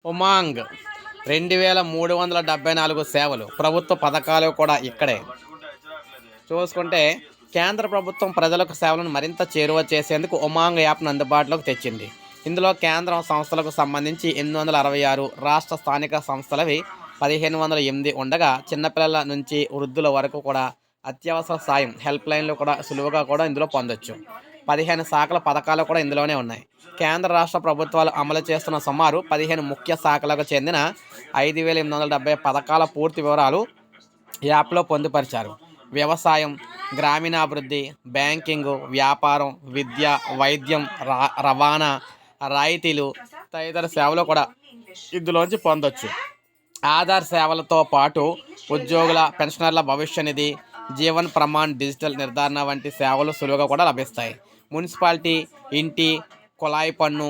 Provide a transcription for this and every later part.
ఉమాంగ్ 2374 సేవలు. ప్రభుత్వ పథకాలు కూడా ఇక్కడే. చూసుకుంటే కేంద్ర ప్రభుత్వం ప్రజలకు సేవలను మరింత చేరువ చేసేందుకు ఉమాంగ్ యాప్ను అందుబాటులోకి తెచ్చింది. ఇందులో కేంద్ర సంస్థలకు సంబంధించి 866, రాష్ట్ర స్థానిక సంస్థలవి 1508 ఉండగా, చిన్నపిల్లల నుంచి వృద్ధుల వరకు కూడా అత్యవసర సాయం హెల్ప్ లైన్లు కూడా సులువుగా కూడా ఇందులో పొందొచ్చు. 15 శాఖల పథకాలు కూడా ఇందులోనే ఉన్నాయి. కేంద్ర రాష్ట్ర ప్రభుత్వాలు అమలు చేస్తున్న సుమారు 15 ముఖ్య శాఖలకు చెందిన 5870 పథకాల పూర్తి వివరాలు యాప్లో పొందుపరిచారు. వ్యవసాయం, గ్రామీణాభివృద్ధి, బ్యాంకింగు, వ్యాపారం, విద్య, వైద్యం, రవాణా, రాయితీలు తదితర సేవలు కూడా ఇందులోంచి పొందొచ్చు. ఆధార్ సేవలతో పాటు ఉద్యోగుల, పెన్షనర్ల భవిష్య నిధి, జీవన్ ప్రమాణ్ డిజిటల్ నిర్ధారణ వంటి సేవలు సులువుగా కూడా లభిస్తాయి. మున్సిపాలిటీ, ఇంటి కుళాయి పన్ను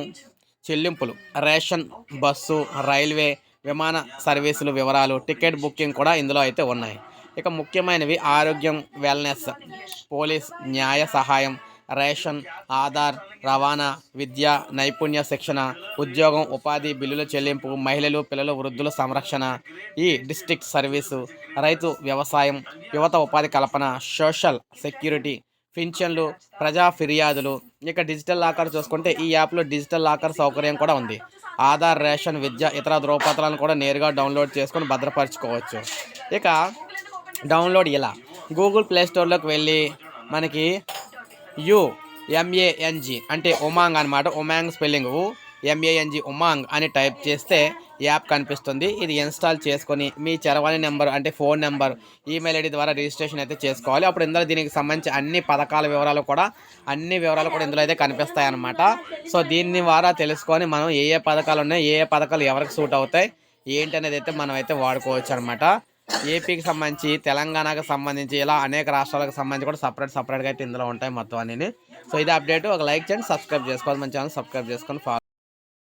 చెల్లింపులు, రేషన్, బస్సు, రైల్వే, విమాన సర్వీసులు వివరాలు, టికెట్ బుకింగ్ కూడా ఇందులో అయితే ఉన్నాయి. ఇక ముఖ్యమైనవి ఆరోగ్యం, వెల్నెస్, పోలీస్, న్యాయ సహాయం, రేషన్, ఆధార్, రవాణా, విద్య, నైపుణ్య శిక్షణ, ఉద్యోగం, ఉపాధి బిల్లుల చెల్లింపు, మహిళలు, పిల్లలు, వృద్ధుల సంరక్షణ, ఈ డిస్ట్రిక్ట్ సర్వీసు, రైతు, వ్యవసాయం, యువత ఉపాధి కల్పన, సోషల్ సెక్యూరిటీ, పింఛన్లు, ప్రజా ఫిర్యాదులు. ఇక డిజిటల్ లాకర్ చూసుకుంటే ఈ యాప్లో డిజిటల్ లాకర్ సౌకర్యం కూడా ఉంది. ఆధార్, రేషన్, విద్య, ఇతర ధ్రువపత్రాలను కూడా నేరుగా డౌన్లోడ్ చేసుకొని భద్రపరచుకోవచ్చు. ఇక డౌన్లోడ్ ఇలా గూగుల్ ప్లే స్టోర్లోకి వెళ్ళి మనకి UMANG అంటే ఉమాంగ్ అనమాట. ఉమాంగ్ స్పెల్లింగ్ UMANG ఉమాంగ్ అని టైప్ చేస్తే యాప్ కనిపిస్తుంది. ఇది ఇన్స్టాల్ చేసుకొని మీ చరవాణి నెంబర్ అంటే ఫోన్ నెంబర్, ఈమెయిల్ ఐడి ద్వారా రిజిస్ట్రేషన్ అయితే చేసుకోవాలి. అప్పుడు ఇందులో దీనికి సంబంధించి అన్ని పథకాల వివరాలు కూడా ఇందులో అయితే కనిపిస్తాయి అన్నమాట. సో దీని ద్వారా తెలుసుకొని మనం ఏ ఏ పథకాలు ఉన్నాయి, ఏ ఏ పథకాలు ఎవరికి సూట్ అవుతాయి ఏంటి అనేది అయితే మనం అయితే వాడుకోవచ్చు అనమాట. ఏపీకి సంబంధించి, తెలంగాణకు సంబంధించి, ఇలా అనేక రాష్ట్రాలకు సంబంధించి కూడా సపరేట్గా అయితే ఇందులో ఉంటాయి మొత్తం అన్నీ. సో ఇది అప్డేట్. ఒక లైక్ చేయండి, సబ్స్క్రైబ్ చేసుకోవాలి, మన ఛానల్ సబ్స్క్రైబ్ చేసుకొని ఫాలో